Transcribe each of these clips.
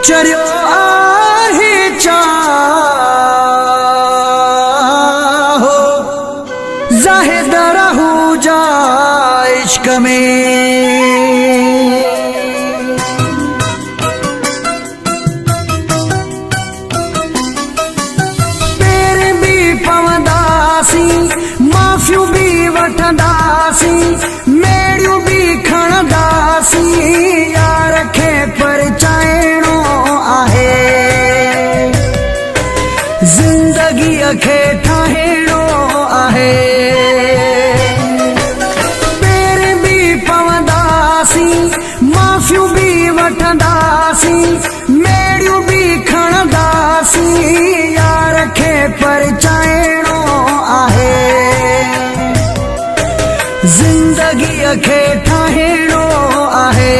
चरियो आहे चाहो ज़ाहिद रहू जा इश्क में पेर भी पवंदासी माफ़ियूं भी वठंदासी मेड़ियूं भी खणंदासी यार खे परचाइणो आहे ज़िंदगीअ खे ठाहिणो आहे पेर भी पवंदासी माफ़ियूं भी वठंदासी मेड़ियूं भी खणंदासी यार खे परचाइणो आहे ज़िंदगीअ खे ठाहिणो आहे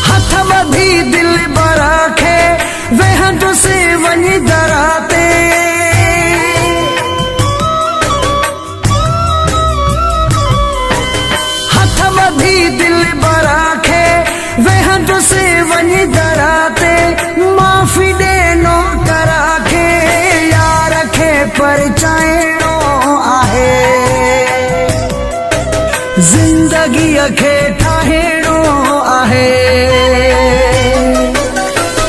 हथ ॿधी दिल बरा खे वेहंदो से वञी दरा ते हथ ॿधी दिल बरा खे वेहंदो से वञी दरा ते माफ़ी ॾेनो करा खे यार खे परचाइणो आहे ज़िंदगीअ खे ठाहिणो आहे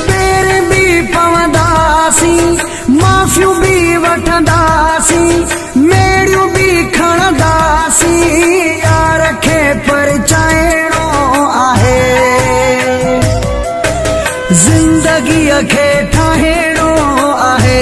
पेर भी पवंदासी माफ़ियूं भी वठंदासी मेड़ियूं भी खणंदासी यार खे परचाइणो आहे ज़िंदगीअ खे ठाहिणो आहे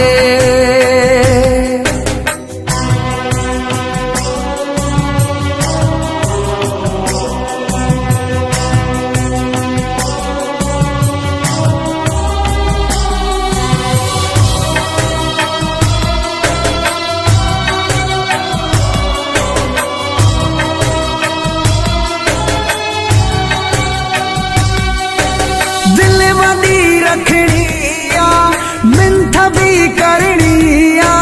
दिल वॾी रखणी आ मिंथ भी करणी आ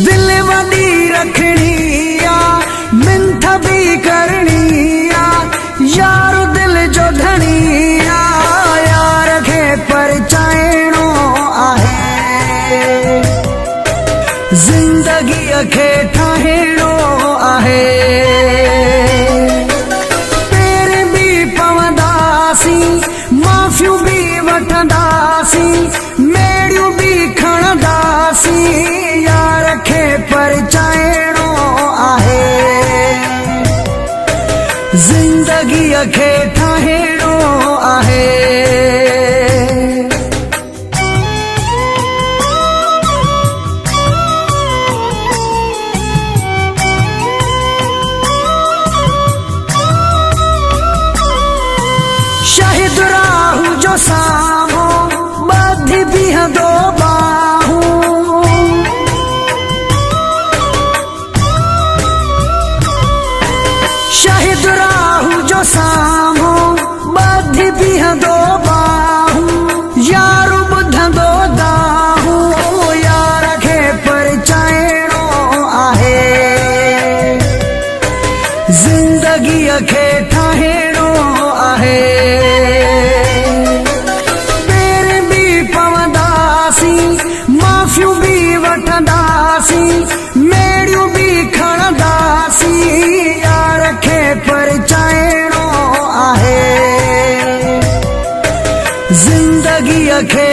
दिल वॾी रखणी आ मिंथ भी करणी आ यार दिल जो धणी आ यार खे परचाइणो आहे ज़िंदगीअ खे ठाहिणो आहे पेर भी पवंदासी माफ़ियूं भी वठंदासी मेड़ियूं भी खणंदासी यार खे परचाइणो आहे ज़िंदगीअ खे ठाहिणो आहे शाहिद राहू जो साम्हूं ॿधी बीहंदो बाहूं शाहिद राहू जो साम्हूं ॿधी बीहंदो बाहूं यार ॿुधंदो दाहूं यार खे परचाइणो आहे ज़िंदगीअ खे ठाहिणो आहे पेर भी पवंदासी माफ़ियूं भी वठंदासी मेड़ियूं भी खणंदासी यार खे परचाइणो आहे ज़िंदगीअ खे